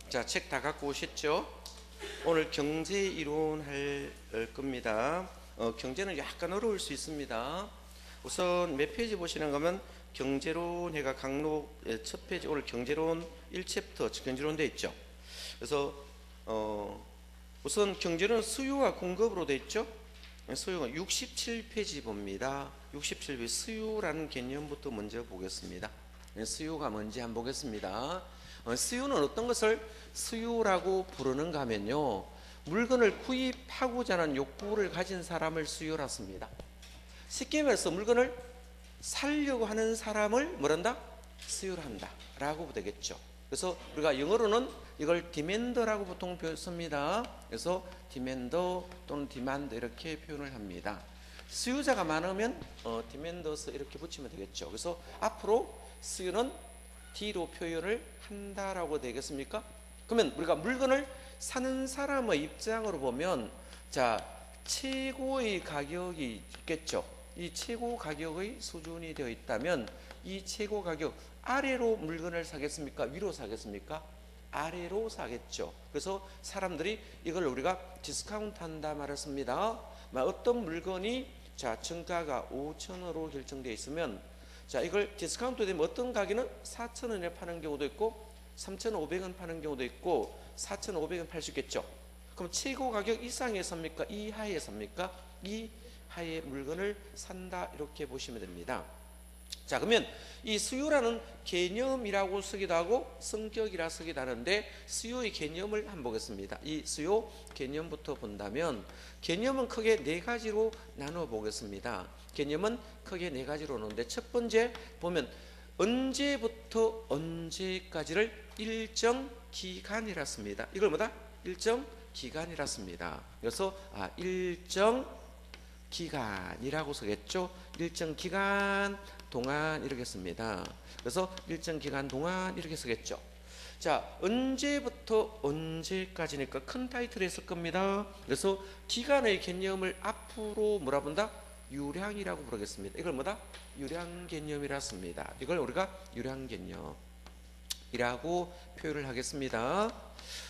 자, 책 다 갖고 오셨죠? 오늘 경제 이론 할 겁니다. 경제는 약간 어려울 수 있습니다. 우선 몇 페이지 보시는 거면 경제론 해가 강록 첫 페이지, 오늘 경제론 1챕터 경제론 돼 있죠. 그래서 우선 경제는 수요와 공급으로 돼 있죠. 수요가 67페이지 봅니다. 67페이지 수요라는 개념부터 먼저 보겠습니다. 수요가 뭔지 한번 보겠습니다. 수요는 어떤 것을 수요라고 부르는가 하면요, 물건을 구입하고자 하는 욕구를 가진 사람을 수요라 씁니다. 쉽게 말해서 물건을 살려고 하는 사람을 뭐란다? 수요를 한다 라고 되겠죠. 그래서 우리가 영어로는 이걸 디맨더라고 보통 씁니다. 그래서 디맨더 또는 디만드 이렇게 표현을 합니다. 수요자가 많으면 디맨더스 이렇게 붙이면 되겠죠. 그래서 앞으로 수요는 D로 표현을 한다라고 되겠습니까? 그러면 우리가 물건을 사는 사람의 입장으로 보면, 자, 최고의 가격이 있겠죠. 이 최고 가격의 수준이 되어 있다면 이 최고 가격 아래로 물건을 사겠습니까? 위로 사겠습니까? 아래로 사겠죠. 그래서 사람들이 이걸 우리가 디스카운트 한다 말했습니다. 어떤 물건이 자 정가가 5,000원으로 결정되어 있으면, 자 이걸 디스카운트 되면 어떤 가게는 4,000원에 파는 경우도 있고 3,500원 파는 경우도 있고 4,500원 팔 수 있겠죠. 그럼 최고 가격 이상에 삽니까? 이하에 삽니까? 이하의 물건을 산다 이렇게 보시면 됩니다. 자, 그러면 이 수요라는 개념이라고 쓰기도 하고 성격이라 쓰기도 하는데, 수요의 개념을 한번 보겠습니다. 이 수요 개념부터 본다면 개념은 크게 네 가지로 나누어 보겠습니다. 개념은 크게 네 가지로 나누는데, 첫 번째 보면 언제부터 언제까지를 일정 기간이라 씁니다. 이걸 뭐다? 일정 기간이라 씁니다. 그래서 일정 기간이라고 쓰겠죠. 일정 기간 동안 이렇게 씁니다. 그래서 일정 기간 동안 이렇게 쓰겠죠. 자, 언제부터 언제까지니까 큰 타이틀에 쓸 겁니다. 그래서 기간의 개념을 앞으로 뭐라 본다? 유량이라고 부르겠습니다. 이걸 뭐다? 유량 개념이라 씁니다. 이걸 우리가 유량 개념이라고 표현을 하겠습니다.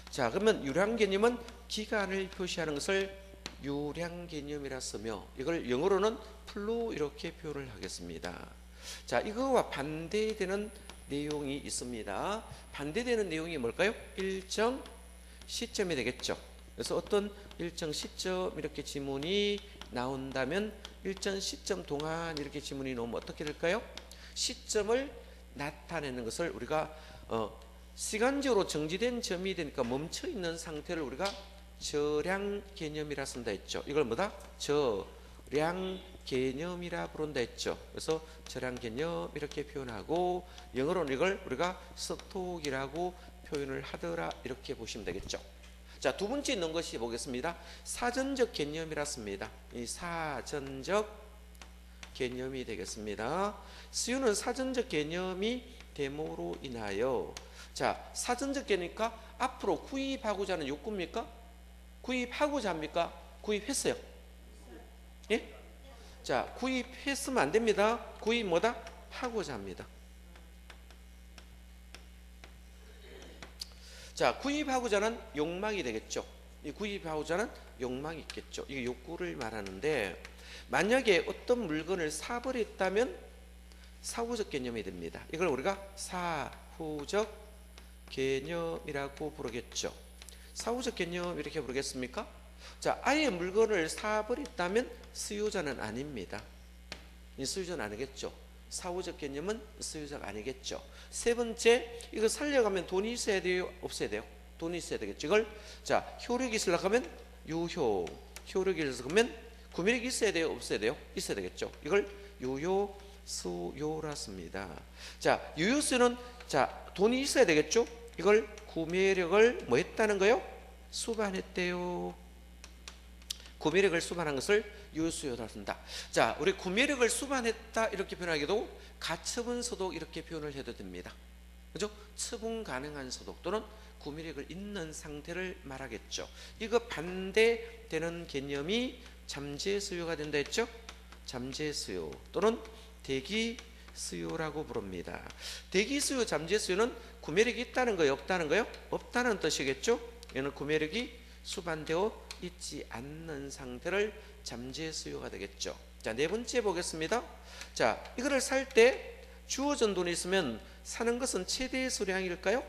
자, 그러면 유량 개념은 기간을 표시하는 것을 유량 개념이라 쓰며, 이걸 영어로는 플로 이렇게 표현을 하겠습니다. 자, 이거와 반대되는 내용이 있습니다. 반대되는 내용이 뭘까요? 일정 시점이 되겠죠. 그래서 어떤 일정 시점 이렇게 지문이 나온다면 일정 시점 동안 이렇게 지문이 나오면 어떻게 될까요? 시점을 나타내는 것을 우리가 시간적으로 정지된 점이 되니까 멈춰 있는 상태를 우리가 저량 개념이라 쓴다 했죠. 이걸 뭐다? 저량 개념이라 부른다 했죠. 그래서 저량 개념 이렇게 표현하고, 영어로는 이걸 우리가 스톡이라고 표현을 하더라 이렇게 보시면 되겠죠. 자, 두 번째 있는 것이 보겠습니다. 사전적 개념이라 씁니다. 이 사전적 개념이 되겠습니다. 수요는 사전적 개념이 됨으로 인하여, 자, 사전적 개념이니까 앞으로 구입하고자 하는 욕구입니까? 구입하고자 합니까? 구입했어요. 예? 자, 구입했으면 안 됩니다. 구입 뭐다? 하고자 합니다. 자, 구입하고자는 욕망이 되겠죠. 이 구입하고자는 욕망이 있겠죠. 이게 욕구를 말하는데, 만약에 어떤 물건을 사버렸다면 사후적 개념이 됩니다. 이걸 우리가 사후적 개념이라고 부르겠죠. 사후적 개념 이렇게 부르겠습니까? 자, 아예 물건을 사버렸다면 수요자는 아닙니다. 이 수요자는 아니겠죠. 사후적 개념은 수요자가 아니겠죠. 세 번째, 이거 살려가면 돈이 있어야 돼요? 없어야 돼요? 돈이 있어야 되겠죠. 이걸 자, 효력이 있으려고 하면 유효, 효력이 있으려면 구매력이 있어야 돼요? 없어야 돼요? 있어야 되겠죠. 이걸 유효 수요라 씁니다. 자, 유효수요는 자, 돈이 있어야 되겠죠. 이걸 구매력을 뭐 했다는 거요? 수반했대요. 구매력을 수반한 것을 유효수요라 쓴다. 자, 우리 구매력을 수반했다 이렇게 표현하기도 가처분 소득 이렇게 표현을 해도 됩니다. 그죠? 처분 가능한 소득 또는 구매력을 있는 상태를 말하겠죠. 이거 반대되는 개념이 잠재수요가 된다 했죠? 잠재수요 또는 대기수요가 수요라고 부릅니다. 대기 수요, 잠재 수요는 구매력이 있다는 거예요, 없다는 거예요? 없다는 뜻이겠죠? 얘는 구매력이 수반되어 있지 않는 상태를 잠재 수요가 되겠죠. 자, 네 번째 보겠습니다. 자, 이거를 살 때 주어진 돈이 있으면 사는 것은 최대 수량일까요?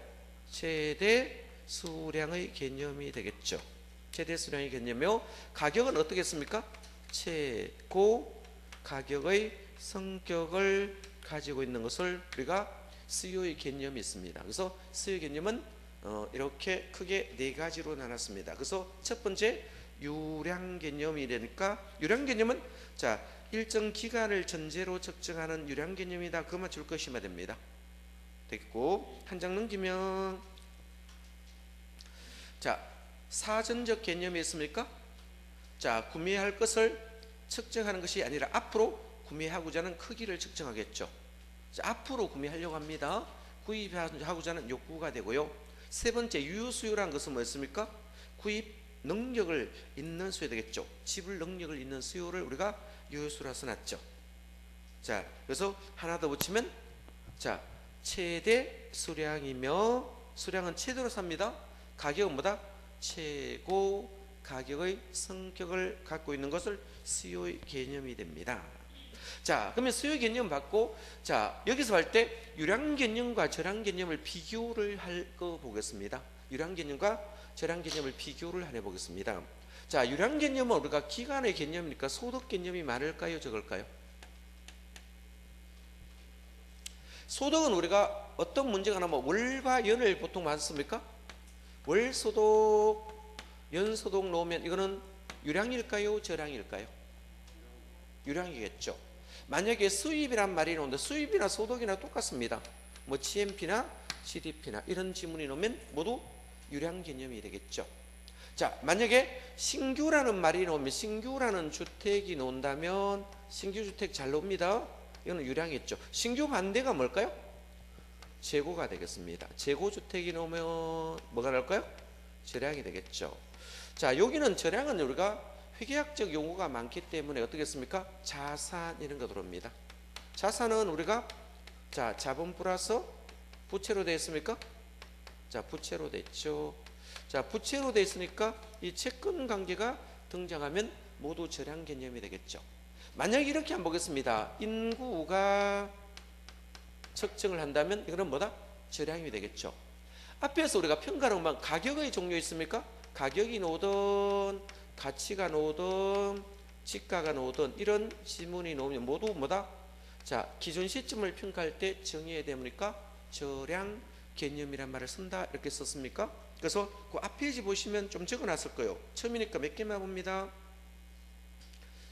최대 수량의 개념이 되겠죠. 최대 수량의 개념이요. 가격은 어떻겠습니까? 최고 가격의 성격을 가지고 있는 것을 우리가 수요의 개념이 있습니다. 그래서 수요 개념은 이렇게 크게 네 가지로 나눴습니다. 그래서 첫 번째 유량 개념이 되니까, 유량 개념은 자, 일정 기간을 전제로 측정하는 유량 개념이다. 그것만 줄 것이면 됩니다. 됐고, 한 장 넘기면 자, 사전적 개념이 있습니까? 자, 구매할 것을 측정하는 것이 아니라 앞으로 구매하고자 하는 크기를 측정하겠죠. 자, 앞으로 구매하려고 합니다. 구입하고자 하는 욕구가 되고요. 세 번째 유효수요라는 것은 뭐였습니까? 구입 능력을 있는 수요 되겠죠. 지불 능력을 있는 수요를 우리가 유효수라 써놨죠. 자, 그래서 하나 더 붙이면 자, 최대 수량이며, 수량은 최대로 삽니다. 가격은 뭐다? 최고 가격의 성격을 갖고 있는 것을 수요의 개념이 됩니다. 자, 그러면 수요 개념 받고, 자, 여기서 할 때 유량 개념과 절량 개념을 비교를 할 거 보겠습니다. 유량 개념과 절량 개념을 비교를 해 보겠습니다. 자, 유량 개념은 우리가 기간의 개념이니까 소득 개념이 많을까요, 적을까요? 소득은 우리가 어떤 문제가 나면 월과 연을 보통 맞습니까? 월 소득, 연 소득 놓으면 이거는 유량일까요, 절량일까요? 유량이겠죠. 만약에 수입이란 말이 나오는데 수입이나 소득이나 똑같습니다. 뭐 GNP나 GDP나 이런 지문이 나오면 모두 유량 개념이 되겠죠. 자, 만약에 신규라는 말이 나오면, 신규라는 주택이 나온다면 신규 주택 잘 나옵니다. 이거는 유량이겠죠. 신규 반대가 뭘까요? 재고가 되겠습니다. 재고 주택이 나오면 뭐가 나올까요? 절량이 되겠죠. 자, 여기는 절량은 우리가 회계학적 용어가 많기 때문에 어떻겠습니까? 자산 이런 거 들어옵니다. 자산은 우리가 자, 자본 플러스 부채로 되어 있습니까? 자, 부채로 되어 있죠. 자, 부채로 되어 있으니까 이 채권 관계가 등장하면 모두 절량 개념이 되겠죠. 만약에 이렇게 한번 보겠습니다. 인구가 측정을 한다면 이거는 뭐다? 절량이 되겠죠. 앞에서 우리가 평가하면 가격의 종류 있습니까? 가격이 나오든 가치가 나오든 지가가 나오든 이런 지문이 나오면 모두 뭐다? 자, 기존 시점을 평가할 때 정의해야 되니까 절량 개념이란 말을 쓴다 이렇게 썼습니까? 그래서 그 앞 페이지 보시면 좀 적어놨을 거예요. 처음이니까 몇 개만 봅니다.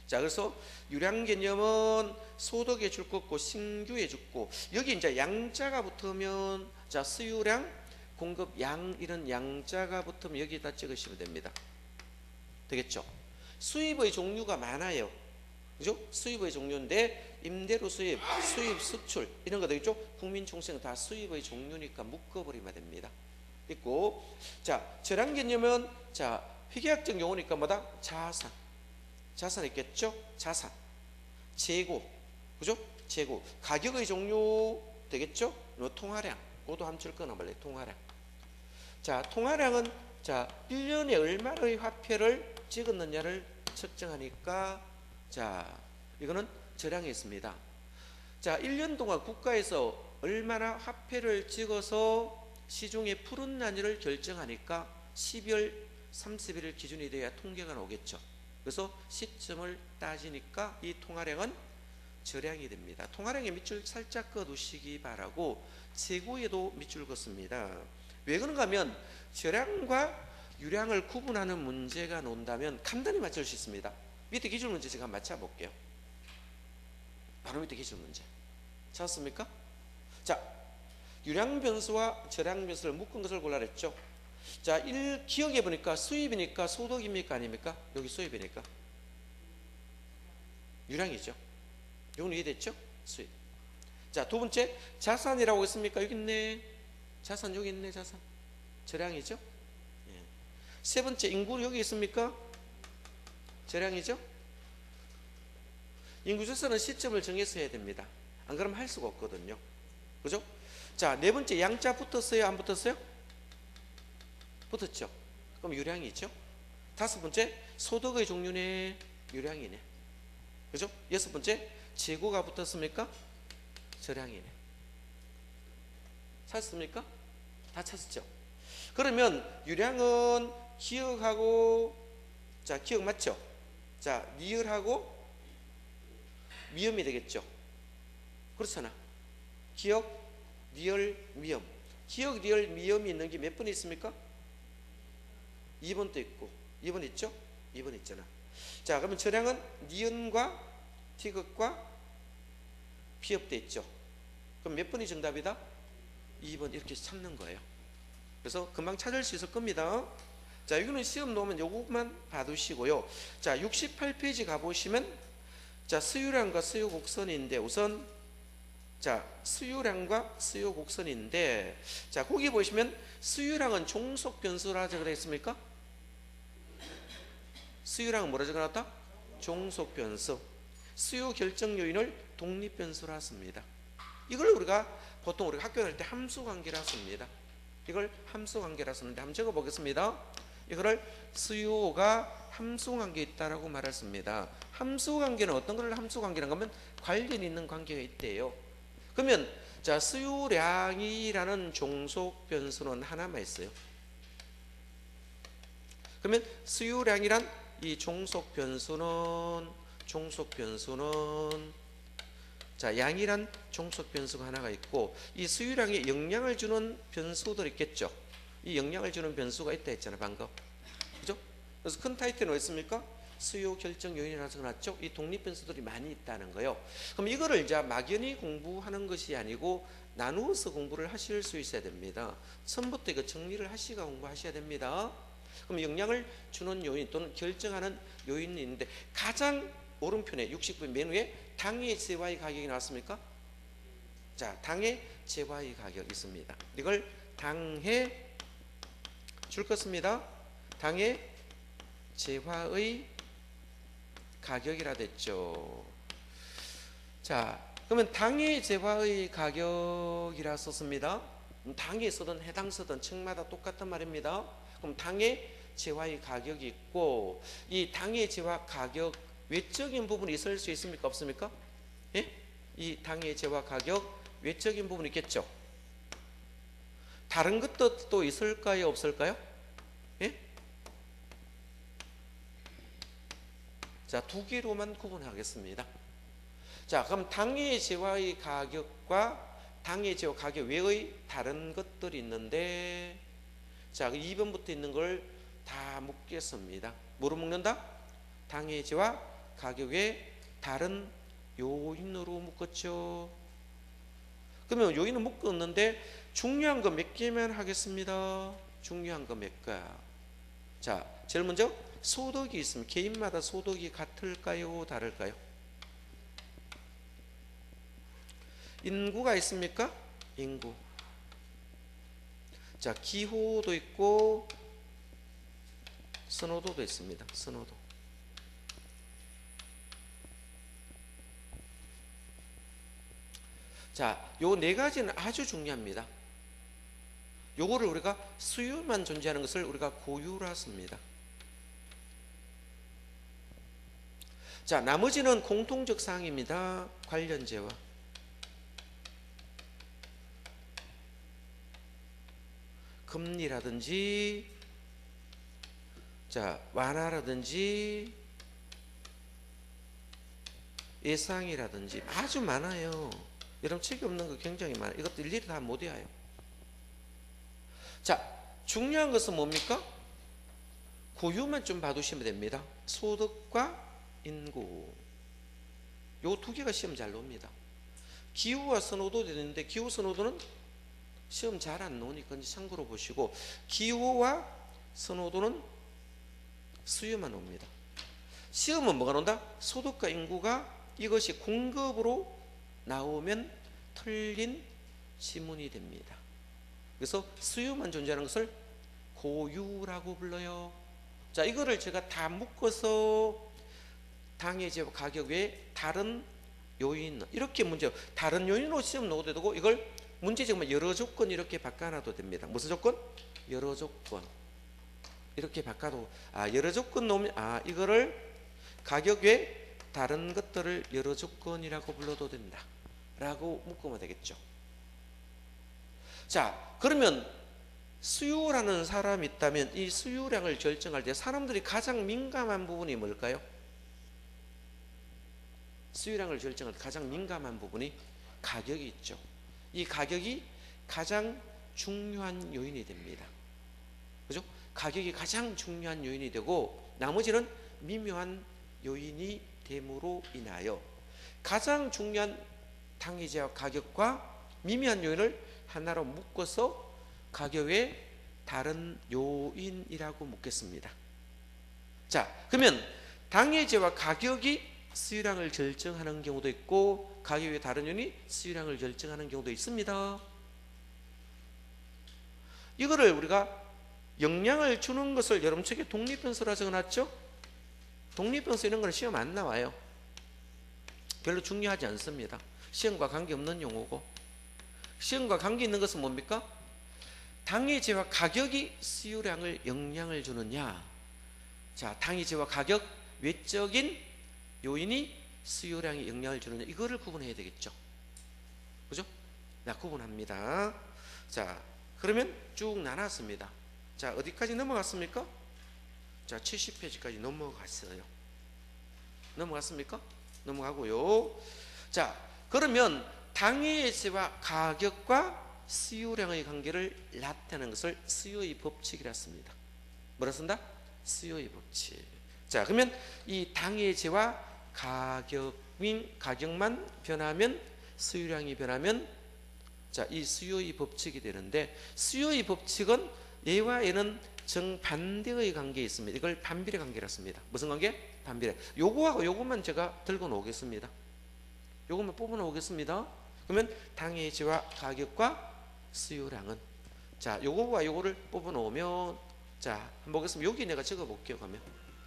자, 그래서 유량 개념은 소득에 줄 거고 신규에 줄고, 여기 이제 양자가 붙으면 자, 수유량, 공급 양 이런 양자가 붙으면 여기다 찍으시면 됩니다. 되겠죠? 수입의 종류가 많아요. 그죠? 수입의 종류인데 임대료 수입, 수입 수출 이런 거 되겠죠? 국민 총생 다 수입의 종류니까 묶어버리면 됩니다. 있고, 자, 절량 개념은 자, 회계학적 용어니까 뭐다? 자산. 자산 있겠죠? 자산. 재고. 그죠? 재고. 가격의 종류 되겠죠? 통화량. 그것도 함줄 거나 말래. 통화량. 자, 통화량은 자, 1년에 얼마의 화폐를 찍었느냐를 측정하니까 자, 이거는 절량이 있습니다. 자, 1년 동안 국가에서 얼마나 화폐를 찍어서 시중에 풀었느냐를 결정하니까 12월 31일 기준이 돼야 통계가 나오겠죠. 그래서 시점을 따지니까 이 통화량은 절량이 됩니다. 통화량에 밑줄 살짝 그어두시기 바라고 재고에도 밑줄 긋습니다. 왜 그런가 하면 절량과 유량을 구분하는 문제가 나온다면 간단히 맞출 수 있습니다. 밑에 기출 문제 제가 맞춰볼게요. 바로 밑에 기출 문제 찾았습니까? 자, 유량 변수와 절량 변수를 묶은 것을 골라라 했죠. 자, 기억해 보니까 수입이니까 소득입니까 아닙니까? 여기 수입이니까 유량이죠. 이건 이해됐죠? 수입. 자, 두 번째 자산이라고 했습니까? 여기 있네. 자산 여기 있네. 자산 절량이죠. 예. 세 번째 인구 여기 있습니까? 절량이죠. 인구 조사는 시점을 정해서 해야 됩니다. 안 그러면 할 수가 없거든요. 그죠? 자, 네 번째 양자 붙었어요? 안 붙었어요? 붙었죠. 그럼 유량이죠. 다섯 번째 소득의 종류네, 유량이네. 그죠? 여섯 번째 재고가 붙었습니까? 저량이네. 찾았습니까? 다 찾았죠. 그러면 유량은 기억하고, 자, 기억 맞죠? 자, 니을하고 미음이 되겠죠. 그렇잖아. 기억, 니을, 미음. 기억, 니을, 미음이 있는 게 몇 번 있습니까? 2번도 있고 2번 있죠? 2번 있잖아. 자, 그러면 저량은 니은과 티귿과 피읍돼 있죠. 그럼 몇 번이 정답이다? 2번. 이렇게 찾는 거예요. 그래서 금방 찾을 수 있을 겁니다. 자, 이거는 시험 놓으면 요것만 봐두시고요. 자, 68페이지 가보시면, 자, 수유량과 수요곡선인데, 우선 자, 수유량과 수요곡선인데, 자, 거기 보시면 수유량은 종속 변수라 적어져 있습니까? 수유량은 뭐라 적어놨다? 종속 변수. 수요 결정 요인을 독립 변수라 씁니다. 이걸 우리가 보통 우리가 학교 다닐 때 함수 관계라 씁니다. 이걸 함수 관계라 쓰는데 한번 적어 보겠습니다. 이거를 수요가 함수 관계에 있다라고 말했습니다. 함수 관계는 어떤 걸 함수 관계라는 거면 관련 있는 관계가 있대요. 그러면 자, 수유량이라는 종속 변수는 하나만 있어요. 그러면 수유량이란 이 종속 변수는 자, 양이란 종속 변수가 하나가 있고, 이 수유량에 영향을 주는 변수들이 있겠죠. 이 영향을 주는 변수가 있다 했잖아 방금. 그죠? 그래서 큰 타이틀은 뭐 있습니까? 수요 결정 요인이라고 적어놨죠. 이 독립 변수들이 많이 있다는 거예요. 그럼 이거를 이제 막연히 공부하는 것이 아니고 나누어서 공부를 하실 수 있어야 됩니다. 처음부터 이거 정리를 하시고 공부하셔야 됩니다. 그럼 영향을 주는 요인 또는 결정하는 요인이 있는데, 가장 오른편에 69번 맨 위에 당해 재화의 가격이 나왔습니까? 자, 당해 재화의 가격이 있습니다. 이걸 당해 줄 것입니다. 당해 재화의 가격이라 됐죠. 자, 그러면 당해 재화의 가격이라 썼습니다. 당해 쓰든 해당 쓰든 층마다 똑같은 말입니다. 그럼 당해 재화의 가격이 있고, 이 당해 재화 가격 외적인 부분이 있을 수 있습니까? 없습니까? 예? 이 당해 재화 가격 외적인 부분이 있겠죠. 다른 것도 또 있을까요? 없을까요? 예? 자, 두 개로만 구분하겠습니다. 자, 그럼 당해 재화의 가격과 당해 재화 가격 외의 다른 것들이 있는데, 자, 2번부터 있는 걸 다 묶겠습니다. 뭐로 묶는다? 당해 재화 가격 외 다른 요인으로 묶었죠. 그러면 요인은 묶었는데 중요한 거 몇 개만 하겠습니다. 중요한 거 몇 개. 자, 제일 먼저 소득이 있으면 개인마다 소득이 같을까요? 다를까요? 인구가 있습니까? 인구. 자, 기호도 있고 선호도도 있습니다. 선호도. 자, 요 네 가지는 아주 중요합니다. 요거를 우리가 수요만 존재하는 것을 우리가 고유라 씁니다. 자, 나머지는 공통적 사항입니다. 관련제와. 금리라든지, 자, 완화라든지, 예상이라든지 아주 많아요. 여러분 책이 없는 거 굉장히 많아요. 이것도 일일이 다 못 외워요. 자, 중요한 것은 뭡니까? 고유만 좀 봐두시면 됩니다. 소득과 인구. 요 두 개가 시험 잘 나옵니다. 기후와 선호도 되는데, 기후 선호도는 시험 잘 안 나오니까 참고로 보시고, 기후와 선호도는 수요만 옵니다. 시험은 뭐가 나온다? 소득과 인구가 이것이 공급으로 나오면 틀린 지문이 됩니다. 그래서 수요만 존재하는 것을 고유라고 불러요. 자, 이거를 제가 다 묶어서 당해 재화 가격 외에 다른 요인 이렇게 문제 다른 요인으로 시험 넣어도 되고 이걸 문제 정말 여러 조건 이렇게 바꿔놔도 됩니다. 무슨 조건? 여러 조건 이렇게 바꿔도 여러 조건 놓으면 이거를 가격 외 다른 것들을 여러 조건이라고 불러도 된다 라고 묶으면 되겠죠. 자, 그러면 수요라는 사람이 있다면 이 수요량을 결정할 때 사람들이 가장 민감한 부분이 뭘까요? 수요량을 결정할 때 가장 민감한 부분이 가격이 있죠. 이 가격이 가장 중요한 요인이 됩니다. 그죠? 가격이 가장 중요한 요인이 되고 나머지는 미묘한 요인이 됨으로 인하여 가장 중요한 당위제와 가격과 미묘한 요인을 하나로 묶어서 가격의 다른 요인이라고 묻겠습니다. 자, 그러면 당해제와 가격이 수요량을 결정하는 경우도 있고 가격의 다른 요인이 수요량을 결정하는 경우도 있습니다. 이거를 우리가 영향을 주는 것을 여러분 책에 독립변수라 적어놨죠? 독립변수 이런 거는 시험 안 나와요. 별로 중요하지 않습니다. 시험과 관계없는 용어고 시험과 관계 있는 것은 뭡니까? 당해제와 가격이 수요량을 영향을 주느냐. 자, 당해제와 가격 외적인 요인이 수요량에 영향을 주느냐 이거를 구분해야 되겠죠. 그죠? 구분합니다. 자, 그러면 쭉 나눴습니다. 자, 어디까지 넘어갔습니까? 자, 70페이지까지 넘어갔어요. 넘어갔습니까? 넘어가고요. 자, 그러면 당해제와 가격과 수요량의 관계를 나타내는 것을 수요의 법칙이라 씁니다. 뭐라 쓴다? 수요의 법칙. 자, 그러면 이 당해제와 가격만 변하면 수요량이 변하면 자, 이 수요의 법칙이 되는데 수요의 법칙은 얘와 얘는 정반대의 관계에 있습니다. 이걸 반비례 관계라 씁니다. 무슨 관계? 반비례. 요거하고 요것만 제가 들고 놓겠습니다. 요것만 뽑아 놓겠습니다. 그러면 당해제와 가격과 수요량은 자, 요거와 요거를 뽑아 놓으면 자, 한번 보겠습니다. 여기 내가 적어 볼게요. 가면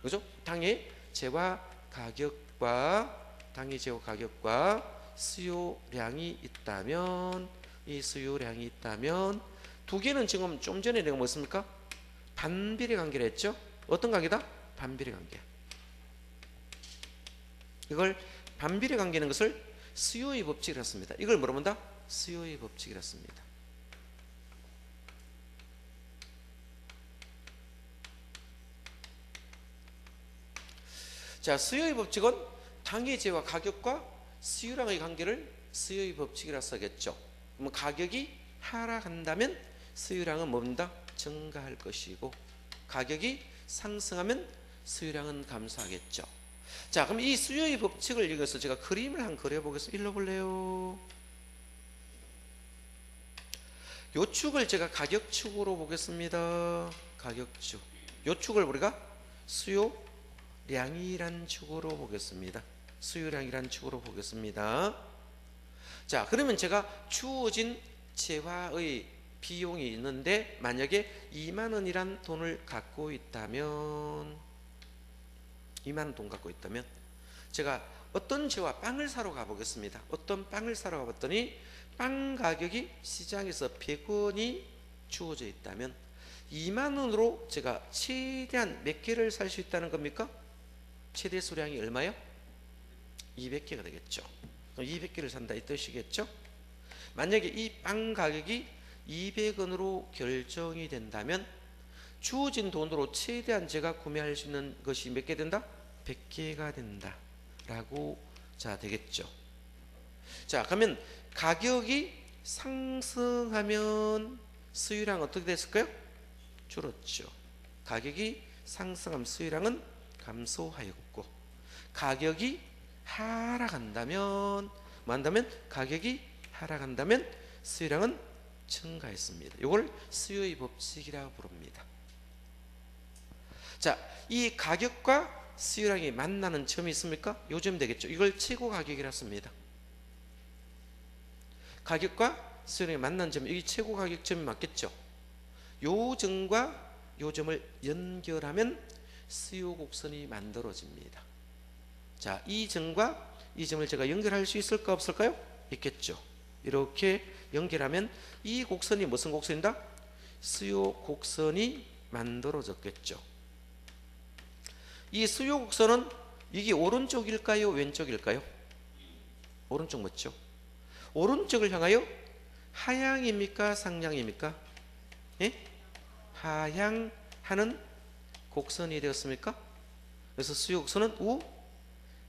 그죠? 당해제와 가격과 수요량이 있다면 이 수요량이 있다면 두 개는 지금 좀 전에 내가 뭐였습니까? 반비례 관계를 했죠? 어떤 관계다? 반비례 관계. 이걸 반비례 관계는 것을 수요의 법칙이라 씁니다. 이걸 뭐로 본다? 수요의 법칙이라 씁니다. 자, 수요의 법칙은 당해제와 가격과 수요량의 관계를 수요의 법칙이라 써겠죠. 그럼 가격이 하락한다면 수요량은 뭡니다? 증가할 것이고 가격이 상승하면 수요량은 감소하겠죠. 자, 그럼 이 수요의 법칙을 이용해서 제가 그림을 한번 그려보겠습니다. 일로 볼래요? 요 축을 제가 가격축으로 보겠습니다. 가격축. 요 축을 우리가 수요량이란 축으로 보겠습니다. 수요량이란 축으로 보겠습니다. 자, 그러면 제가 주어진 재화의 비용이 있는데 만약에 2만 원이란 돈을 갖고 있다면 2만 원 돈 갖고 있다면 제가 어떤 재화 빵을 사러 가보겠습니다. 어떤 빵을 사러 가봤더니 빵 가격이 시장에서 100원이 주어져 있다면 2만 원으로 제가 최대한 몇 개를 살 수 있다는 겁니까? 최대 수량이 얼마요? 200개가 되겠죠. 200개를 산다 이 뜻이겠죠. 만약에 이 빵 가격이 200원으로 결정이 된다면 주어진 돈으로 최대한 제가 구매할 수 있는 것이 몇 개 된다? 100개가 된다 라고 자 되겠죠. 자, 그러면 가격이 상승하면 수요량 어떻게 됐을까요? 줄었죠. 가격이 상승하면 수요량은 감소하였고 가격이 하락한다면 뭐 한다면 가격이 하락한다면 수요량은 증가했습니다. 이걸 수요의 법칙이라고 부릅니다. 자, 이 가격과 수요량이 만나는 점이 있습니까? 요 점 되겠죠. 이걸 최고 가격이라 씁니다. 가격과 수요량이 만나는 점, 이 최고 가격점이 맞겠죠. 요 점과 요 점을 연결하면 수요 곡선이 만들어집니다. 자, 이 점과 이 점을 제가 연결할 수 있을까 없을까요? 있겠죠. 이렇게 연결하면 이 곡선이 무슨 곡선이다? 수요 곡선이 만들어졌겠죠. 이 수요 곡선은 이게 오른쪽일까요? 왼쪽일까요? 오른쪽 맞죠? 오른쪽을 향하여 하향입니까? 상향입니까? 예? 하향하는 곡선이 되었습니까? 그래서 수요 곡선은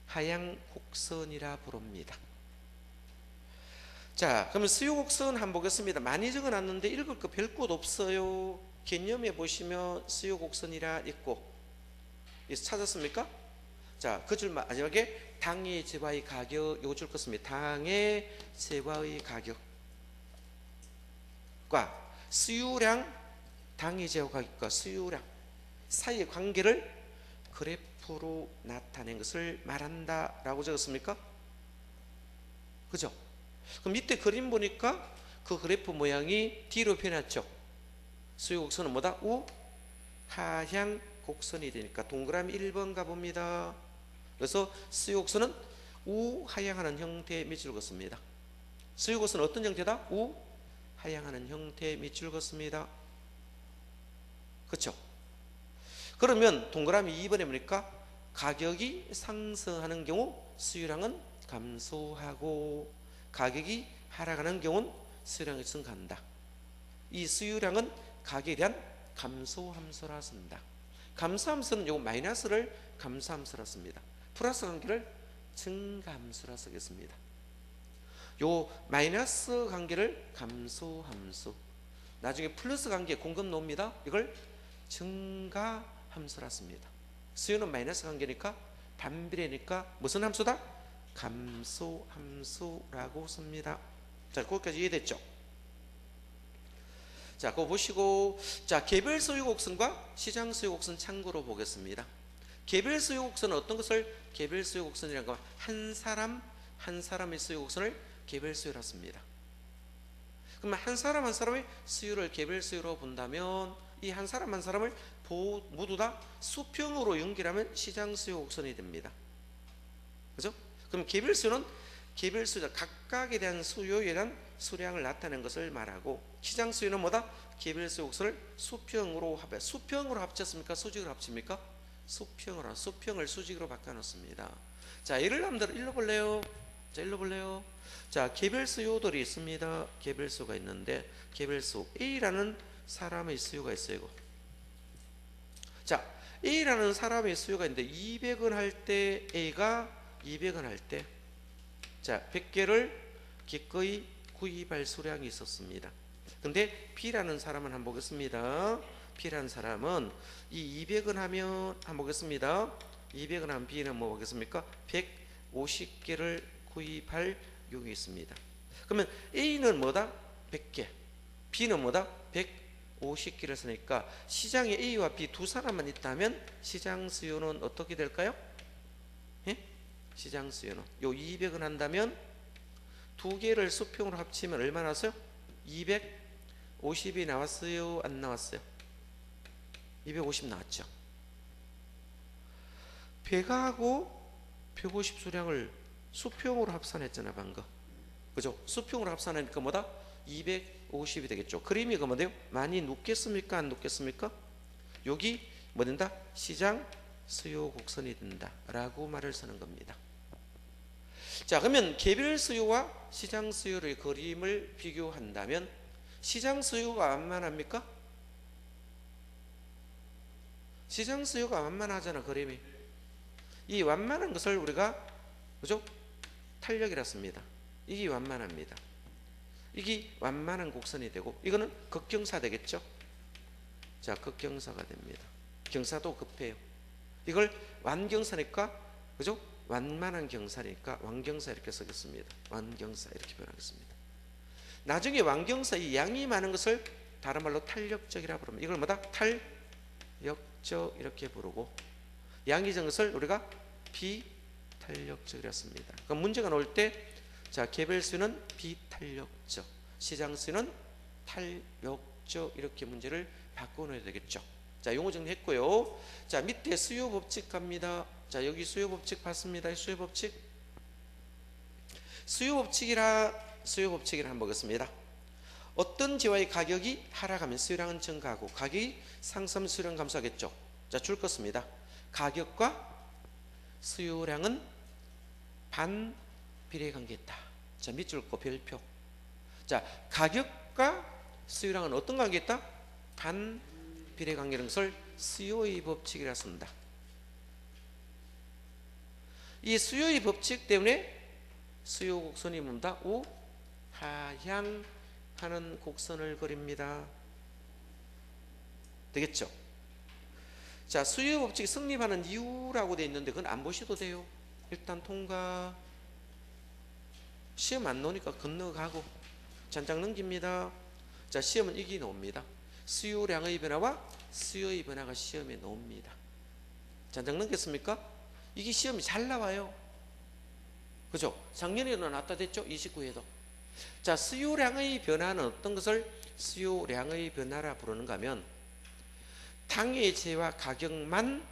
우하향 곡선이라 부릅니다. 자, 그러면 수요 곡선 한번 보겠습니다. 많이 적어놨는데 읽을 거 별 곳 없어요. 개념에 보시면 수요 곡선이라 있고, 찾았습니까? 자, 그 줄 마지막에 당의 재화의 가격, 요 줄 껐습니다. 당의 재화의 가격과 수유량, 당의 재화 가격과 수유량 사이의 관계를 그래프로 나타낸 것을 말한다 라고 적었습니까? 그죠? 그럼 밑에 그림 보니까 그 그래프 모양이 뒤로 펴놨죠. 수요 곡선은 뭐다? 우하향 곡선이 되니까 동그라미 1번 가봅니다. 그래서 수요 곡선은 우하향하는 형태의 밑줄 긋습니다. 수요 곡선은 어떤 형태다? 우하향하는 형태의 밑줄 긋습니다. 그렇죠? 그러면 동그라미 2번에 보니까 가격이 상승하는 경우 수요량은 감소하고, 가격이 하락하는 경우는 수요량이 증가한다. 이 수요량은 가격에 대한 감소함수라 씁니다. 감소함수는 요 마이너스를 감소함수라 씁니다. 플러스 관계를 증가함수라 쓰겠습니다. 요 마이너스 관계를 감소함수, 나중에 플러스 관계 공급 놓습니다. 이걸 증가함수라 씁니다. 수요는 마이너스 관계니까 반비례니까 무슨 함수다? 감소함수라고 씁니다. 자, 거기까지 이해됐죠? 자, 그거 보시고, 자, 개별 수요 곡선과 시장 수요 곡선 참고로 보겠습니다. 개별 수요 곡선은 어떤 것을 개별 수요 곡선이라고 하면 한 사람의 수요 곡선을 개별 수요라 씁니다. 그러면 한 사람의 수요를 개별 수요로 본다면 이 한 사람을 모두 다 수평으로 연결하면 시장 수요 곡선이 됩니다. 그죠? 그럼 개별 수요는 개별 수요, 각각에 대한 수요에 대한 수량을 나타내는 것을 말하고, 시장 수요는 뭐다? 개별 수요 곡선을 수평으로 합쳤습니까? 수직으로 합칩니까? 수평을 수직으로 바꿔놓습니다. 자, 예를 한번 읽어볼래요? 자, 개별 수요들이 있습니다. 개별 수요가 있는데, 개별 수 A라는 사람의 수요가 있어요. 자, A라는 사람의 수요가 있는데 200원 할 때 A가 200원 할 때, 자, 100개를 기꺼이 구입할 수량이 있었습니다. 근데 B라는 사람은 한번 보겠습니다. B라는 사람은 이 200원 하면 한번 보겠습니다. 200원 하면 B는 뭐 보겠습니까? 150개를 구입할 용이 있습니다. 그러면 A는 뭐다? 100개, B는 뭐다? 150개를 쓰니까 시장에 A와 B 두 사람만 있다면 시장 수요는 어떻게 될까요? 예? 시장 수요는 요 200원 한다면 두 개를 수평으로 합치면 얼마 나왔어요? 250이 나왔어요? 안 나왔어요? 250 나왔죠. 100하고 150 수량을 수평으로 합산했잖아 방금. 그죠? 수평으로 합산하니까 뭐다? 250이 되겠죠. 그림이 그 뭔데요? 많이 눕겠습니까? 안 눕겠습니까? 여기 뭐 된다? 시장 수요 곡선이 된다 라고 말을 쓰는 겁니다. 자, 그러면 개별 수요와 시장 수요의 그림을 비교한다면 시장 수요가 완만합니까? 시장 수요가 완만하잖아. 그림이 이 완만한 것을 우리가 그죠? 탄력이라 씁니다. 이게 완만합니다. 이게 완만한 곡선이 되고, 이거는 극경사 되겠죠? 자, 극경사가 됩니다. 경사도 급해요. 이걸 완경사니까, 그죠? 완만한 경사니까 완경사 이렇게 쓰겠습니다. 완경사 이렇게 표현하겠습니다. 나중에 완경사 이 양이 많은 것을 다른 말로 탄력적이라 부릅니다. 이걸 뭐다? 탄력적 이렇게 부르고, 양이 적은 것을 우리가 비탄력적이라 씁니다. 그럼 문제가 나올 때, 자, 개별 수는 비탄력적, 시장 수는 탄력적 이렇게 문제를 바꿔놓아야 되겠죠. 자, 용어 정리했고요. 자, 밑에 수요 법칙 갑니다. 자, 여기 수요 법칙 봤습니다. 수요 법칙. 수요 법칙이라 한번 보겠습니다. 어떤 재화의 가격이 하락하면 수요량은 증가하고 가격이 상승하면 수요량은 감소하겠죠. 자, 줄 것입니다. 가격과 수요량은 반비례 관계에 있다. 자, 밑줄 거 별표. 자, 가격과 수요량은 어떤 관계에 있다? 반비례 관계라는 것을 수요의 법칙이라 씁니다. 이 수요의 법칙 때문에 수요 곡선이 뭡니다? 우하향하는 곡선을 그립니다. 되겠죠? 자, 수요 법칙이 성립하는 이유라고 되어 있는데 그건 안 보셔도 돼요. 일단 통과. 시험 안 나오니까 건너가고 잔장 넘깁니다. 자, 시험은 이게 나옵니다. 수요량의 변화와 수요의 변화가 시험에 나옵니다. 잔장 넘겼습니까? 이게 시험이 잘 나와요. 그죠? 작년에는 나왔다 됐죠? 29회에도. 자, 수요량의 변화는 어떤 것을 수요량의 변화라 부르는가 하면 당의 재와 가격만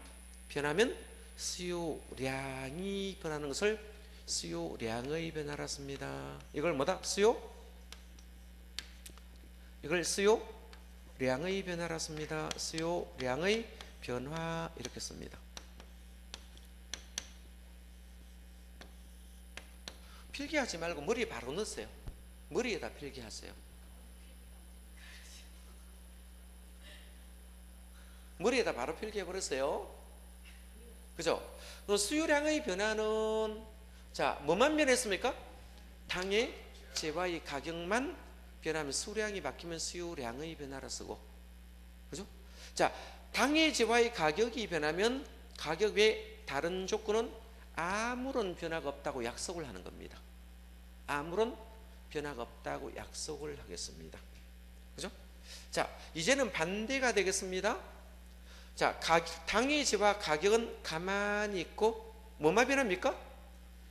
변하면 수요량이 변하는 것을 수요량의 변화라 씁니다. 이걸 뭐다? 이걸 수요량의 변화라 씁니다. 수요량의 변화 이렇게 씁니다. 필기하지 말고 머리에 바로 넣으세요. 머리에다 필기하세요. 머리에다 바로 필기해버렸어요. 그죠? 수요량의 변화는 자, 뭐만 변했습니까? 당의 재화의 가격만 변하면 수량이 바뀌면 수요량의 변화라 쓰고, 그죠? 자, 당의 재화의 가격이 변하면 가격 외 다른 조건은 아무런 변화가 없다고 약속을 하는 겁니다. 아무런 변화가 없다고 약속을 하겠습니다. 그죠? 자, 이제는 반대가 되겠습니다. 자, 당의 재화 가격은 가만히 있고 뭐만 변합니까?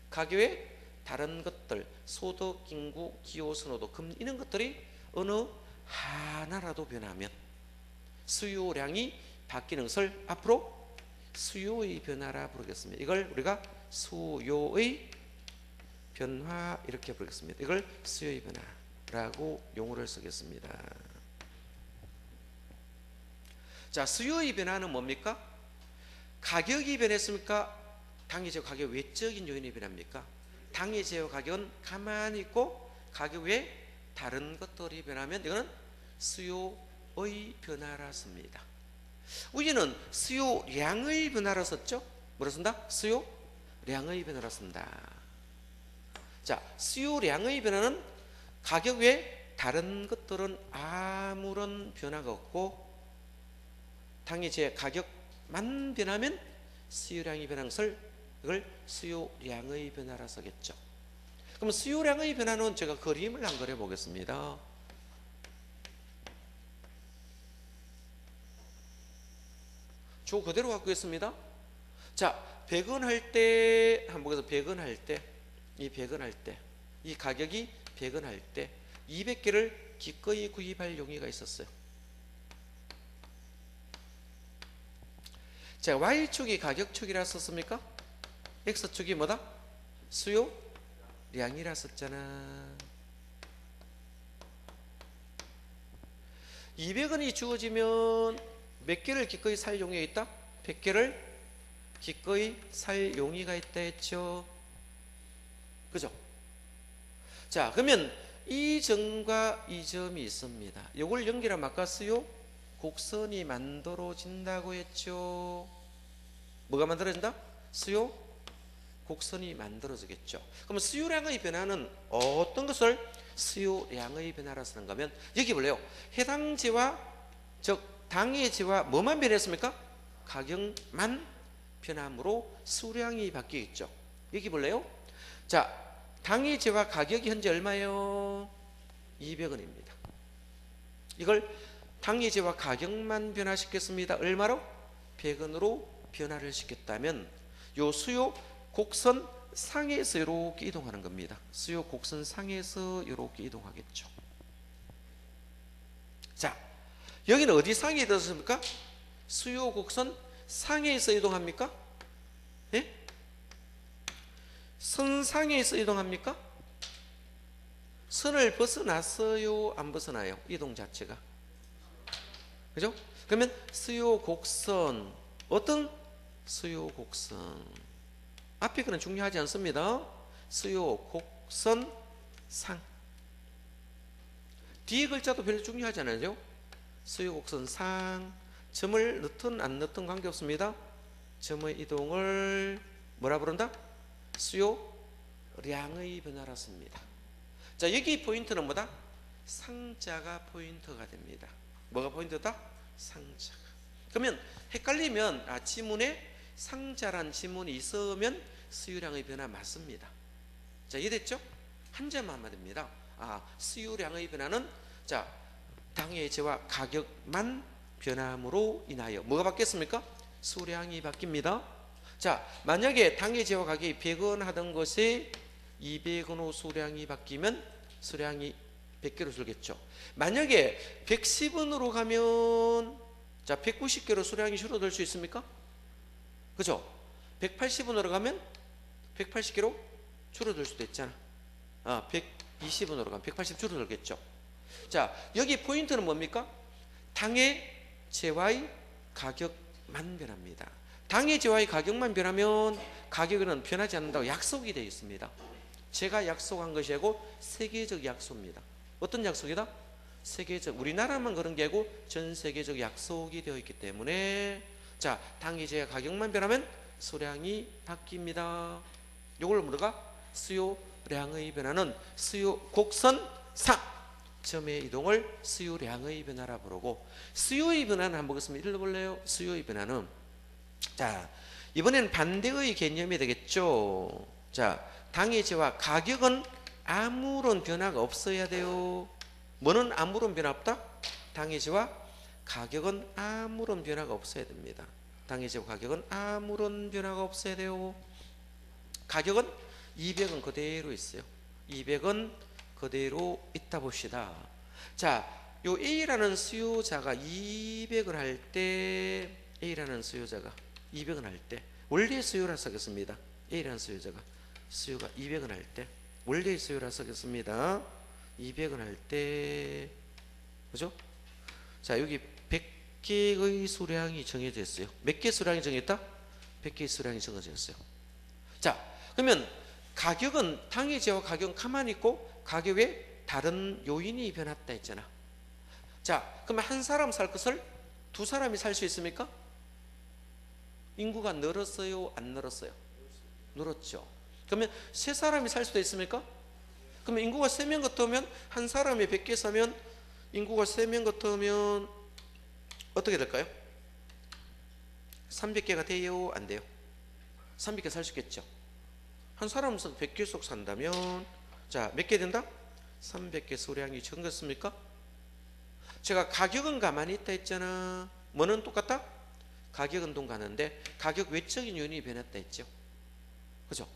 가격 외 다른 것들, 소득, 인구, 기호, 선호도, 금 이런 것들이 어느 하나라도 변하면 수요량이 바뀌는 것을 앞으로 수요의 변화라 부르겠습니다. 이걸 우리가 수요의 변화 이렇게 부르겠습니다. 이걸 수요의 변화라고 용어를 쓰겠습니다. 자, 수요의 변화는 뭡니까? 가격이 변했습니까? 당의 재화 가격 외적인 요인이 변합니까? 당의 재화 가격은 가만히 있고 가격 외에 다른 것들이 변하면 이거는 수요의 변화라 씁니다. 우리는 수요량의 변화라 썼죠? 뭐라 쓴다? 수요량의 변화라 쓴다. 자, 수요량의 변화는 가격 외에 다른 것들은 아무런 변화가 없고 당의 재 가격만 변하면 수요량이 변하는 것을 이걸 수요량의 변화라 쓰겠죠. 그럼 수요량의 변화는 제가 그림을 한 그려 보겠습니다. 저 그대로 갖고 있습니다. 자, 100원 할 때 한번 보겠습니다. 100원 할 때, 이 100원 할 때, 이 가격이 100원 할 때 200개를 기꺼이 구입할 용의가 있었어요. 자, Y축이 가격축이라 썼습니까? X축이 뭐다? 수요량이라 썼잖아. 200원이 주어지면 몇 개를 기꺼이 살 용의가 있다? 100개를 기꺼이 살 용의가 있다 했죠. 그죠? 자, 그러면 이 점과 이 점이 있습니다. 이걸 연결하면 아까 수요 곡선이 만들어진다고 했죠. 뭐가 만들어진다? 수요 곡선이 만들어지겠죠. 그럼 수요량의 변화는 어떤 것을 수요량의 변화라 쓰는가 하면 여기 볼래요. 해당 재와 즉 당의 재와 뭐만 변했습니까? 가격만 변함으로 수량이 바뀌겠죠. 여기 볼래요. 자, 당의 재와 가격이 현재 얼마예요? 200원입니다. 이걸 당의 재와 가격만 변화시켰습니다. 얼마로? 100원으로 변화를 시켰다면 요 수요 곡선 상에서 이렇게 이동하는 겁니다. 수요 곡선 상에서 이렇게 이동하겠죠. 자, 여기는 어디 상에 들었습니까? 수요 곡선 상에서 이동합니까? 예? 선상에서 이동합니까? 선을 벗어났어요? 안 벗어나요? 이동 자체가. 그죠? 그러면 수요 곡선, 어떤 수요 곡선, 앞에 거는 중요하지 않습니다. 수요 곡선 상. 뒤에 글자도 별로 중요하지 않아요. 수요 곡선 상. 점을 넣든 안 넣든 관계없습니다. 점의 이동을 뭐라 부른다? 수요량의 변화라 씁니다. 자, 여기 포인트는 뭐다? 상자가 포인트가 됩니다. 뭐가 포인트다? 상자가. 그러면 헷갈리면 지문에 상자란 지문이 있으면 수요량의 변화 맞습니다. 자, 이해됐죠? 한 점만 하면 됩니다. 수요량의 변화는 자, 당해제와 가격만 변함으로 인하여 뭐가 바뀌었습니까? 수량이 바뀝니다. 자, 만약에 당해제와 가격이 100원 하던 것이 200원으로 수량이 바뀌면 수량이 100개로 줄겠죠. 만약에 110원으로 가면 자, 190개로 수량이 줄어들 수 있습니까? 그죠? 180원으로 가면 180개로 줄어들 수도 있잖아. 120원으로 가면 180 줄어들겠죠. 자, 여기 포인트는 뭡니까? 당해제와의 가격만 변합니다. 당해제와의 가격만 변하면 가격은 변하지 않는다고 약속이 되어 있습니다. 제가 약속한 것이 아니고 세계적 약속입니다. 어떤 약속이다? 세계적, 우리나라만 그런 게 아니고 전 세계적 약속이 되어 있기 때문에 자, 당해제와 가격만 변하면 수량이 바뀝니다. 이걸 뭐가? 수요량의 변화는 수요 곡선상 점의 이동을 수요량의 변화라 부르고, 수요의 변화는 한번 보겠습니다. 읽어볼래요? 수요의 변화는 자, 이번에는 반대의 개념이 되겠죠. 자, 당해제와 가격은 아무런 변화가 없어야 돼요. 뭐는 아무런 변화 없다? 당해제와 가격은 아무런 변화가 없어야 됩니다. 당해제와 가격은 아무런 변화가 없어야 돼요. 가격은 200원 그대로 있어요. 200원 그대로 있다 봅시다. 자, 요 A라는 수요자가 200을 할 때, A라는 수요자가 200을 할 때, 원래 수요라 쓰겠습니다. A라는 수요자가 수요가 200을 할 때, 원래 수요라 쓰겠습니다. 200을 할 때, 그죠? 자, 여기 100개의 수량이 정해져 있어요. 몇 개 수량이 정했다? 100개의 수량이 정해져 있어요. 자, 그러면 가격은 당해제와 가격은 가만히 있고 가격에 다른 요인이 변했다 했잖아. 자, 그러면 한 사람 살 것을 두 사람이 살 수 있습니까? 인구가 늘었어요? 안 늘었어요? 늘었죠. 그러면 세 사람이 살 수도 있습니까? 그러면 인구가 3명 같으면 한 사람이 100개 사면 인구가 3명 같으면 어떻게 될까요? 300개가 돼요? 안 돼요? 300개 살 수 있겠죠. 한 사람은 100개 속 산다면 자, 몇 개 된다? 300개 수량이 적었습니까? 제가 가격은 가만히 있다 했잖아. 뭐는 똑같다? 가격은 동가는데 가격 외적인 요인이 변했다 했죠. 그죠?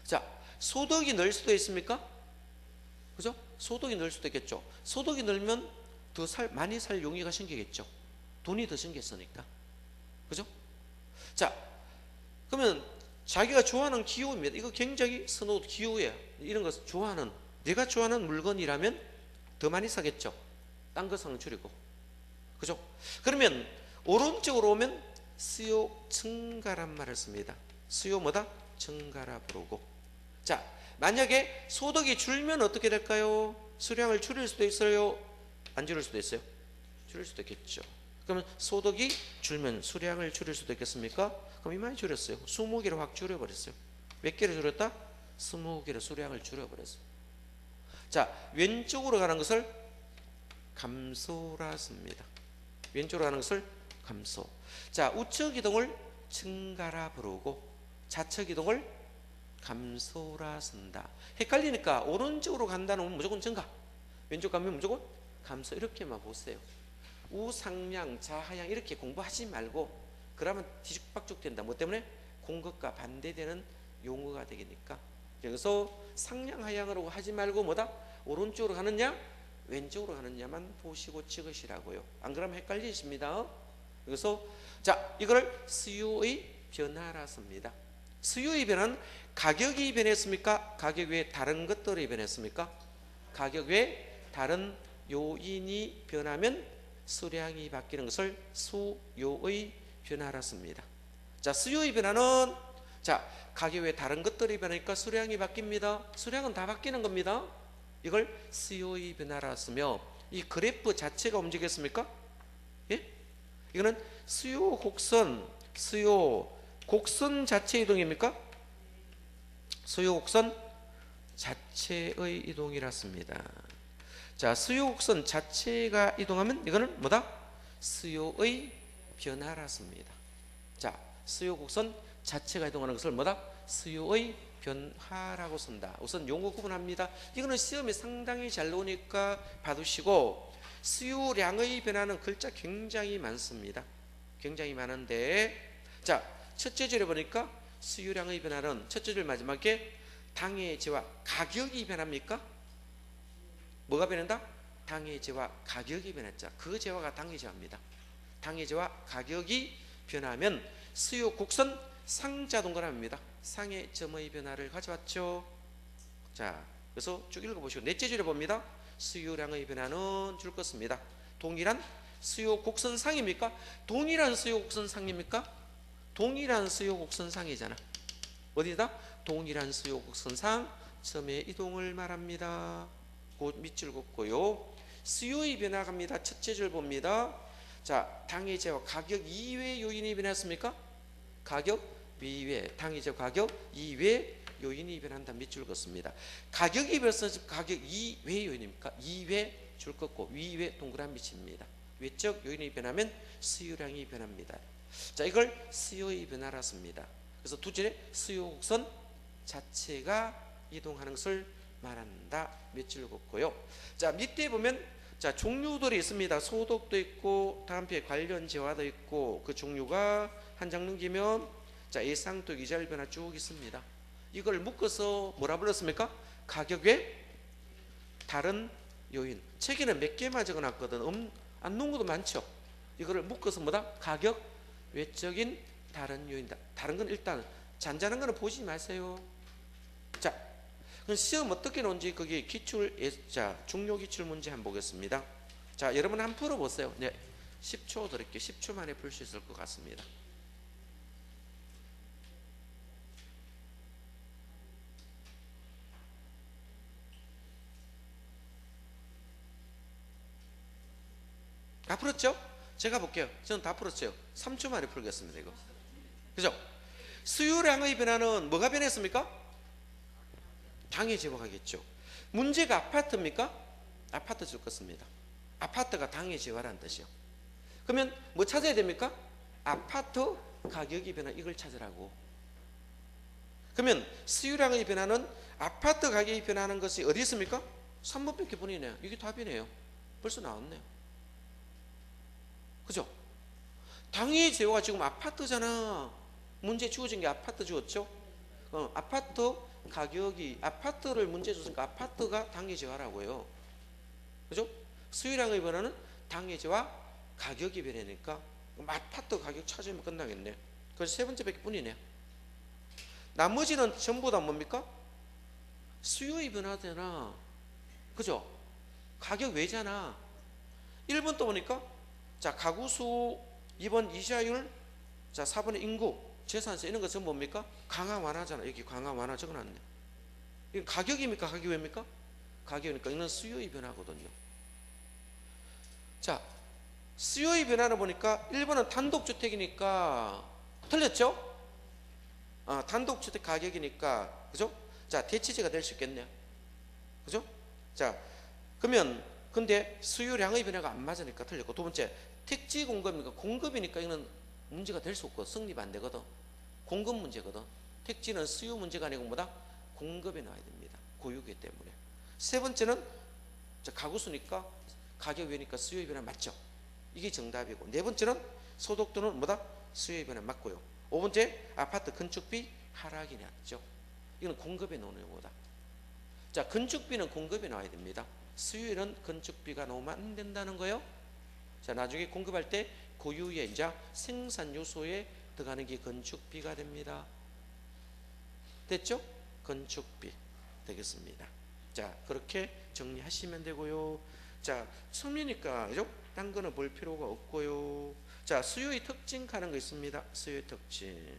자, 소득이 늘 수도 있습니까? 그죠? 소득이 늘 수도 있겠죠. 소득이 늘면 더 많이 살 용의가 생기겠죠. 돈이 더 생겼으니까. 그죠? 자, 그러면 자기가 좋아하는 기호입니다. 이거 굉장히 선호 기호예요. 이런 거 좋아하는, 내가 좋아하는 물건이라면 더 많이 사겠죠. 딴 것은 줄이고. 그죠? 그러면 오른쪽으로 오면 수요 증가란 말을 씁니다. 수요 뭐다? 증가라 부르고. 자, 만약에 소득이 줄면 어떻게 될까요? 수량을 줄일 수도 있어요? 안 줄일 수도 있어요? 줄일 수도 있겠죠. 그러면 소득이 줄면 수량을 줄일 수도 있겠습니까? 그럼 이만히 줄였어요. 20개로 확 줄여버렸어요. 몇 개를 줄였다? 20개로 수량을 줄여버렸어요. 자, 왼쪽으로 가는 것을 감소라 씁니다. 왼쪽으로 가는 것을 감소. 자, 우측 이동을 증가라 부르고 좌측 이동을 감소라 쓴다. 헷갈리니까 오른쪽으로 간다는 건 무조건 증가, 왼쪽 가면 무조건 감소, 이렇게만 보세요. 우상향, 좌하향 이렇게 공부하지 말고 그러면 뒤죽박죽 된다. 뭐 때문에? 공급과 반대되는 용어가 되니까. 그래서 상향 하향으로 하지 말고 뭐다? 오른쪽으로 가느냐 왼쪽으로 가느냐만 보시고 찍으시라고요. 안 그러면 헷갈리십니다. 그래서 자, 이걸 수요의 변화라 씁니다. 수요의 변화는 가격이 변했습니까? 가격 외에 다른 것들이 변했습니까? 가격 외 다른 요인이 변하면 수량이 바뀌는 것을 수요의 변화라 씁니다. 자, 수요의 변화는 자, 가격 외 다른 것들이 변하니까 수량이 바뀝니다. 수량은 다 바뀌는 겁니다. 이걸 수요의 변화라 쓰며 이 그래프 자체가 움직였습니까? 예? 이거는 수요 곡선 자체 이동입니까? 수요 곡선 자체의 이동이라 씁니다. 자, 수요 곡선 자체가 이동하면 이거는 뭐다? 수요의 변화라 씁니다. 자, 수요 곡선 자체가 이동하는 것을 뭐다? 수요의 변화라고 쓴다. 우선 용어 구분합니다. 이거는 시험에 상당히 잘 나오니까 봐두시고, 수요량의 변화는 글자 굉장히 많습니다. 굉장히 많은데, 자, 첫째 줄에 보니까 수요량의 변화는 첫째 줄 마지막에 당의 제와 가격이 변합니까? 뭐가 변한다? 당의 제와 가격이 변했죠. 그 제와가 당의 제와입니다. 당의 제와 가격이 변하면 수요 곡선 상자 동그라미입니다. 상의 점의 변화를 가져왔죠. 자, 그래서 쭉 읽어보시고 넷째 줄에 봅니다. 수요량의 변화는 줄 것입니다. 동일한 수요 곡선상입니까? 동일한 수요 곡선상입니까? 동일한 수요 곡선상이잖아. 어디다? 동일한 수요 곡선상 점의 이동을 말합니다. 곧 밑줄 긋고요. 수요의 변화 갑니다. 첫째 줄 봅니다. 자, 당의 제와 가격 이외 요인이 변했습니까? 가격 이외, 당의 제 가격 이외 요인이 변한다. 밑줄 긋습니다. 가격이 변해서 가격 이외 요인입니까? 이외 줄 긋고 위외 동그라미 칩니다. 외적 요인이 변하면 수요량이 변합니다. 자, 이걸 수요의 변화라 씁니다. 그래서 두줄에 수요 곡선 자체가 이동하는 것을 말한다. 밑줄 긋고요. 자, 밑에 보면 자, 종류들이 있습니다. 소독도 있고 다음 편에 관련 재화도 있고 그 종류가 한 장 넘기면 자, 예상도 이자율 변화 쭉 있습니다. 이걸 묶어서 뭐라 불렀습니까? 가격 외 다른 요인. 책에는 몇 개만 적어놨거든. 안 놓은 것도 많죠. 이거를 묶어서 뭐다? 가격 외적인 다른 요인이다. 다른 건 일단 잔잔한 거는 보지 마세요. 자, 그럼 시험 어떻게 놓은지 거기 기출 자, 중요 기출 문제 한번 보겠습니다. 자, 여러분 한번 풀어보세요. 네, 10초 드릴게요. 10초 만에 풀 수 있을 것 같습니다. 다 풀었죠? 제가 볼게요. 저는 다 풀었어요. 3초 만에 풀겠습니다. 이거. 그죠? 수요량의 변화는 뭐가 변했습니까? 당의 제화가겠죠. 문제가 아파트입니까? 아파트 줄 것입니다. 아파트가 당의 제화라는 뜻이요. 그러면 뭐 찾아야 됩니까? 아파트 가격이 변화, 이걸 찾으라고. 그러면 수요량의 변화는 아파트 가격이 변하는 것이 어디 있습니까? 3번밖에 뿐이네요. 이게 답이네요. 벌써 나왔네요. 그죠? 당의 제화가 지금 아파트잖아. 문제 주어진 게 아파트 주었죠? 아파트 가격이, 아파트를 문제 줬으니까 아파트가 당의 제화라고요. 그죠? 수요량의 변화는 당의 제화 가격이 변하니까 아파트 가격 찾으면 끝나겠네. 그래서 세 번째 밖에 뿐이네요. 나머지는 전부 다 뭡니까? 수요의 변화잖아. 그죠? 가격 외잖아. 1번 또 보니까 자, 가구수, 2번 이자율, 자, 4번의 인구, 재산세 이런 것은 뭡니까? 강화 완화잖아. 여기 강화 완화 적어놨네. 이건 가격입니까? 가격 외입니까? 가격이니까 이건 수요의 변화거든요. 자, 수요의 변화를 보니까 1번은 단독주택이니까 틀렸죠? 단독주택 가격이니까, 그죠? 자, 대치제가 될 수 있겠네요. 그죠? 자, 그러면 근데 수요량의 변화가 안 맞으니까 틀렸고, 두 번째 택지 공급이니까, 공급이니까 이거는 문제가 될 수 없고 성립 안 되거든. 공급 문제거든. 택지는 수요 문제가 아니고 뭐다? 공급에 나와야 됩니다. 고유기 때문에. 세 번째는 가구수니까 가격 외니까 수요의 변화 맞죠? 이게 정답이고, 네 번째는 소득도는 뭐다? 수요의 변화 맞고요. 5번째 아파트 건축비 하락이 났죠. 이건 공급에 나오는 용어다. 자, 건축비는 공급에 나와야 됩니다. 수요일은 건축비가 나오면 안 된다는 거예요. 자, 나중에 공급할 때 고유의 이제 생산 요소에 들어가는 게 건축비가 됩니다. 됐죠? 건축비 되겠습니다. 자, 그렇게 정리하시면 되고요. 자, 처음이니까 그죠? 딴 거는 볼 필요가 없고요. 자, 수요의 특징 하는 거 있습니다. 수요의 특징.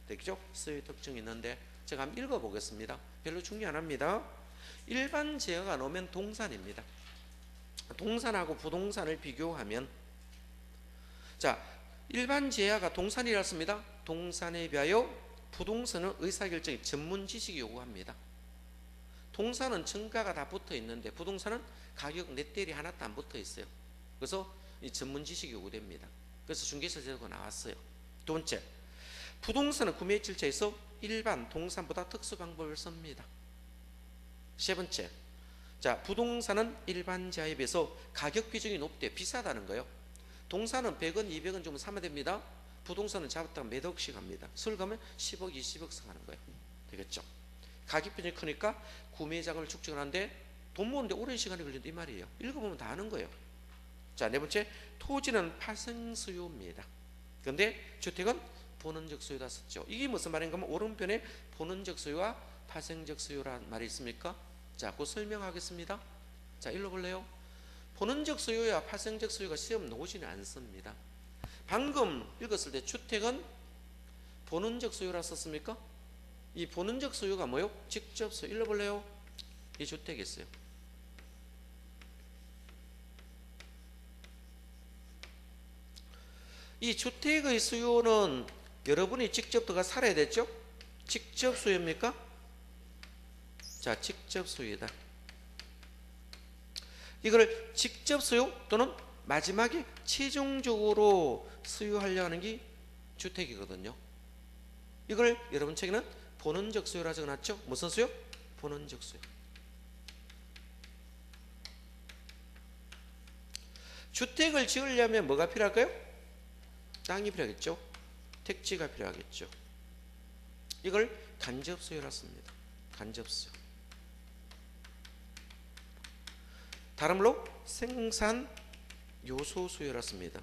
되죠? 수요의 특징이 있는데 제가 한번 읽어보겠습니다. 별로 중요 안 합니다. 일반 제어가 나오면 동산입니다. 동산하고 부동산을 비교하면, 자, 일반 제어가 동산이라습니다. 동산에 비하여 부동산은 의사결정이 전문 지식이 요구합니다. 동산은 정가가 다 붙어 있는데 부동산은 가격 넷대리 하나도 안 붙어 있어요. 그래서 이 전문 지식이 요구됩니다. 그래서 중개사 제도가 나왔어요. 두 번째, 부동산은 구매 절차에서 일반 동산보다 특수 방법을 씁니다. 세 번째, 자, 부동산은 일반 제약에 비해서 가격 비중이 높대, 비싸다는 거예요. 동산은 100원, 200원 주면 사면 됩니다. 부동산은 잡았다가 몇 억씩 합니다. 서울 가면 10억, 20억씩 하는 거예요. 되겠죠? 가격 비중이 크니까 구매 자금을 축적하는데 돈 모으는데 오랜 시간이 걸린다 이 말이에요. 읽어보면 다 아는 거예요. 자, 네 번째, 토지는 파생 수요입니다. 그런데 주택은 본원적 수요다 썼죠. 이게 무슨 말인가 하면 오른편에 본원적 수요와 파생적 수요라는 말이 있습니까? 자, 그거 설명하겠습니다. 자, 읽어볼래요? 본원적 수요와 파생적 수요가 시험 나오지는 않습니다. 방금 읽었을 때 주택은 본원적 수요라 썼습니까? 이 본원적 수요가 뭐요? 직접 수요. 읽어볼래요? 이 주택이 있어요. 이 주택의 수요는 여러분이 직접 들어가 살아야 됐죠? 직접 수요입니까? 자, 직접 수요이다. 이걸 직접 수요 또는 마지막에 최종적으로 수요하려 하는 게 주택이거든요. 이걸 여러분 책에는 본원적 수요라 적어놨죠? 무슨 수요? 본원적 수요. 주택을 지으려면 뭐가 필요할까요? 땅이 필요하겠죠? 택지가 필요하겠죠. 이걸 간접 수요라 씁니다. 간접 수요. 다른 말로 생산 요소 수요라 씁니다.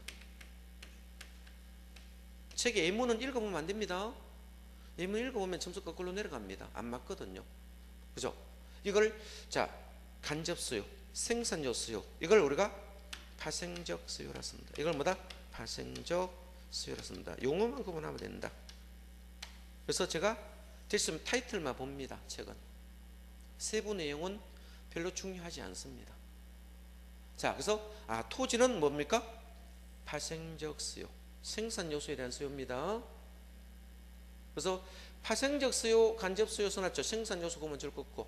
책에 예문은 읽어보면 안 됩니다. 예문 읽어보면 점수 거꾸로 내려갑니다. 안 맞거든요. 그죠? 이걸 자, 간접 수요, 생산요 수요, 이걸 우리가 파생적 수요라 씁니다. 이걸 뭐다? 파생적 수요라 씁니다. 용어만 구분하면 된다. 그래서 제가 됐으면 타이틀만 봅니다. 책은 세부 내용은 별로 중요하지 않습니다. 자, 그래서 토지는 뭡니까? 파생적 수요, 생산 요소에 대한 수요입니다. 그래서 파생적 수요, 간접 수요 써놨죠. 생산 요소 그러면 줄 거고,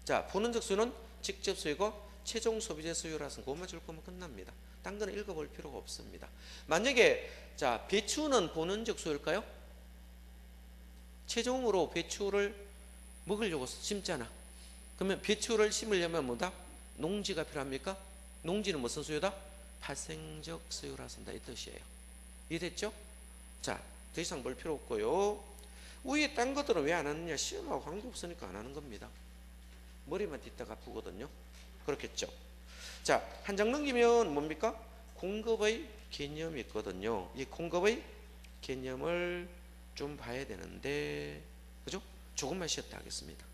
자, 본원적 수요는 직접 수요고 최종 소비재 수요라서 그것만 줄 거면 끝납니다. 딴 거는 읽어볼 필요가 없습니다. 만약에 자, 배추는 본원적 수요일까요? 최종으로 배추를 먹으려고 심잖아. 그러면 배추를 심으려면 뭐다? 농지가 필요합니까? 농지는 무슨 수요다? 파생적 수요라 쓴다 이 뜻이에요. 이해됐죠? 자, 더 이상 볼 필요 없고요. 위에 딴 것들은 왜 안 하느냐? 시험하고 관계없으니까 안 하는 겁니다. 머리만 뒷다가 아프거든요. 그렇겠죠? 자, 한 장 넘기면 뭡니까? 공급의 개념이 있거든요. 이 공급의 개념을 좀 봐야 되는데, 그죠? 조금만 쉬었다 하겠습니다.